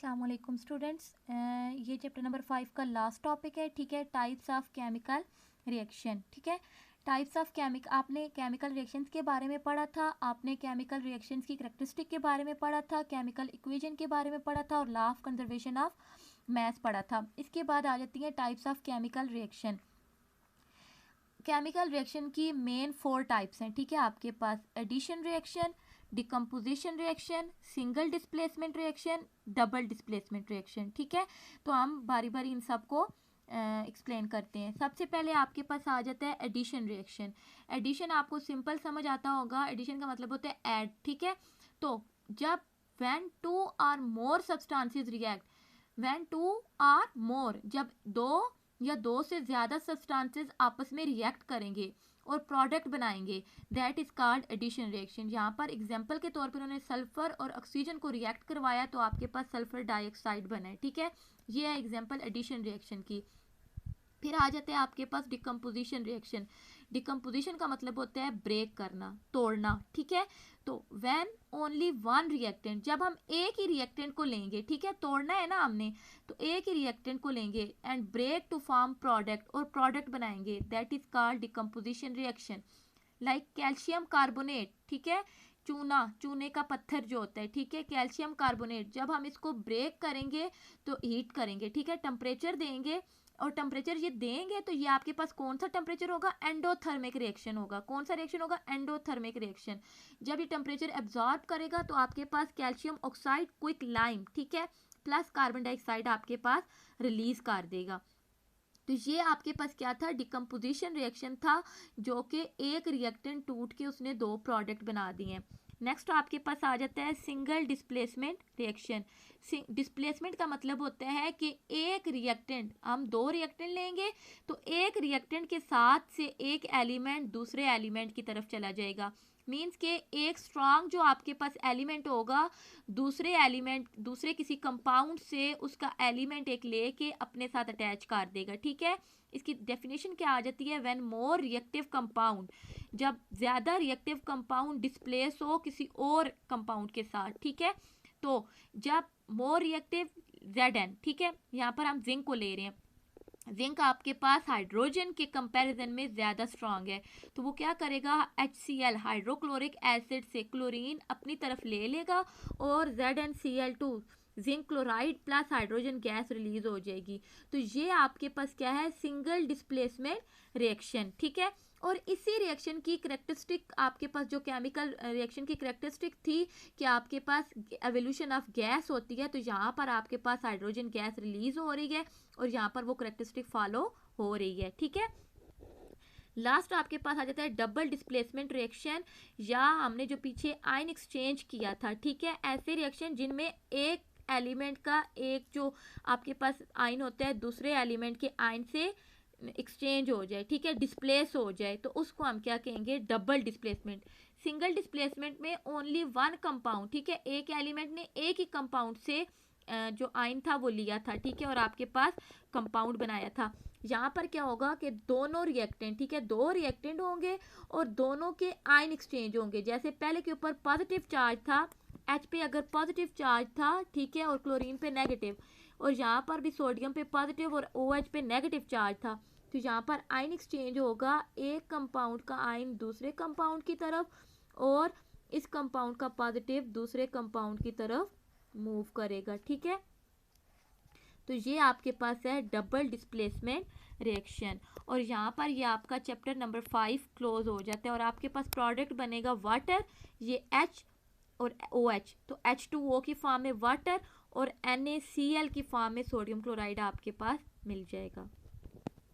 अस्सलाम वालेकुम स्टूडेंट्स, ये चैप्टर नंबर 5 का लास्ट टॉपिक है। ठीक है, टाइप्स ऑफ केमिकल रिएक्शन। ठीक है, टाइप्स ऑफ आपने केमिकल रिएक्शंस के बारे में पढ़ा था, आपने केमिकल रिएक्शंस की करैक्टरिस्टिक के बारे में पढ़ा था, केमिकल इक्वेशन के बारे में पढ़ा था और law of conservation of mass पढ़ा था। इसके बाद आ जाती है types of chemical reaction. Chemical reaction की मेन 4 टाइप्स हैं। ठीक है, आपके पास addition reaction, decomposition reaction, single displacement reaction, double displacement reaction. ठीक है, तो हम बारी बारी इन सबको एक्सप्लेन करते हैं। सबसे पहले आपके पास आ जाता है एडिशन रिएक्शन। एडिशन आपको सिंपल समझ आता होगा, एडिशन का मतलब होता है ऐड। ठीक है, तो जब व्हेन 2 और मोर सब्सटेंसेस रिएक्ट, व्हेन 2 और मोर, जब दो से ज़्यादा सब्सटेंसेस आपस में रिएक्ट करेंगे और प्रोडक्ट बनाएंगे, that is called addition reaction. यहाँ पर एग्जांपल के तौर पर उन्होंने सल्फर और ऑक्सीजन को रिएक्ट करवाया तो आपके पास सल्फर डाइऑक्साइड बना है। ठीक है, ये है एग्जांपल एडिशन रिएक्शन की। फिर आ जाते हैं आपके पास डिकम्पोजिशन रिएक्शन। डिकम्पोजिशन का मतलब होता है ब्रेक करना, तोड़ना। ठीक है, तो व्हेन ओनली वन रिएक्टेंट, जब हम एक ही रिएक्टेंट को लेंगे, ठीक है, तोड़ना है ना हमने, तो एक ही रिएक्टेंट को लेंगे and break to form product, और प्रोडक्ट बनाएंगे, that is called decomposition reaction. Like calcium carbonate, ठीक है, चूने का पत्थर जो होता है, ठीक है, कैल्शियम कार्बोनेट, जब हम इसको ब्रेक करेंगे तो हीट करेंगे, ठीक है, टेम्परेचर देंगे, और टेम्परेचर ये देंगे तो ये आपके पास कौन सा टेम्परेचर होगा, एंडोथर्मिक रिएक्शन होगा। कौन सा रिएक्शन होगा, एंडोथर्मिक रिएक्शन। जब ये टेम्परेचर एब्जॉर्ब करेगा तो आपके पास कैल्शियम ऑक्साइड क्विक लाइम, ठीक है, प्लस कार्बन डाइऑक्साइड आपके पास रिलीज कर देगा। तो ये आपके पास क्या था, डिकम्पोजिशन रिएक्शन था, जो कि एक रिएक्टेंट टूट के उसने 2 प्रोडक्ट बना दिए। नेक्स्ट आपके पास आ जाता है सिंगल डिस्प्लेसमेंट रिएक्शन। डिस्प्लेसमेंट का मतलब होता है कि एक रिएक्टेंट, हम 2 रिएक्टेंट लेंगे तो एक रिएक्टेंट के साथ से एक एलिमेंट दूसरे एलिमेंट की तरफ चला जाएगा। मीन्स के एक स्ट्रॉन्ग जो आपके पास एलिमेंट होगा, दूसरे किसी कंपाउंड से उसका एलिमेंट एक लेके अपने साथ अटैच कर देगा। ठीक है, इसकी डेफिनेशन क्या आ जाती है, व्हेन मोर रिएक्टिव कंपाउंड, जब ज़्यादा रिएक्टिव कंपाउंड डिस्प्लेस हो किसी और कंपाउंड के साथ। ठीक है, तो जब मोर रिएक्टिव Zn, ठीक है, यहाँ पर हम जिंक को ले रहे हैं, जिंक आपके पास हाइड्रोजन के कंपैरिजन में ज़्यादा स्ट्रांग है, तो वो क्या करेगा, HCl हाइड्रोक्लोरिक एसिड से क्लोरीन अपनी तरफ ले लेगा और ZnCl2 zinc chloride plus hydrogen gas release हो जाएगी। तो ये आपके पास क्या है, सिंगल डिस्प्लेसमेंट रिएक्शन। ठीक है, और इसी रिएक्शन की करेक्टरिस्टिक आपके पास, जो केमिकल रिएक्शन की करेक्टरिस्टिक थी कि आपके पास एवोल्यूशन ऑफ गैस होती है, तो यहाँ पर आपके पास हाइड्रोजन गैस रिलीज हो रही है और यहाँ पर वो करेक्टरिस्टिक फॉलो हो रही है। ठीक है, लास्ट आपके पास आ जाता है डबल डिस्प्लेसमेंट रिएक्शन, या हमने जो पीछे आयन एक्सचेंज किया था। ठीक है, ऐसे रिएक्शन जिनमें एक एलिमेंट का एक जो आपके पास आयन होता है दूसरे एलिमेंट के आयन से एक्सचेंज हो जाए, ठीक है, डिस्प्लेस हो जाए, तो उसको हम क्या कहेंगे, डबल डिस्प्लेसमेंट। सिंगल डिस्प्लेसमेंट में ओनली वन कंपाउंड, ठीक है, एक एलिमेंट ने एक ही कंपाउंड से जो आयन था वो लिया था, ठीक है, और आपके पास कंपाउंड बनाया था। यहाँ पर क्या होगा कि दोनों रिएक्टेंट, ठीक है, 2 रिएक्टेंट होंगे और दोनों के आयन एक्सचेंज होंगे। जैसे पहले के ऊपर पॉजिटिव चार्ज था, H पे अगर पॉजिटिव चार्ज था, ठीक है, और क्लोरीन पे नेगेटिव, और यहाँ पर भी सोडियम पे पॉजिटिव और OH पे नेगेटिव चार्ज था, तो यहाँ पर आयन एक्सचेंज होगा, एक कंपाउंड का आयन दूसरे कंपाउंड की तरफ और इस कंपाउंड का पॉजिटिव दूसरे कंपाउंड की तरफ मूव करेगा। ठीक है, तो ये आपके पास है डबल डिस्प्लेसमेंट रिएक्शन, और यहाँ पर ये आपका चैप्टर नंबर 5 क्लोज हो जाता है और आपके पास प्रोडक्ट बनेगा वाटर, ये H और OH, तो H2O की फॉर्म में वाटर और NaCl की फॉर्म में सोडियम क्लोराइड आपके पास मिल जाएगा।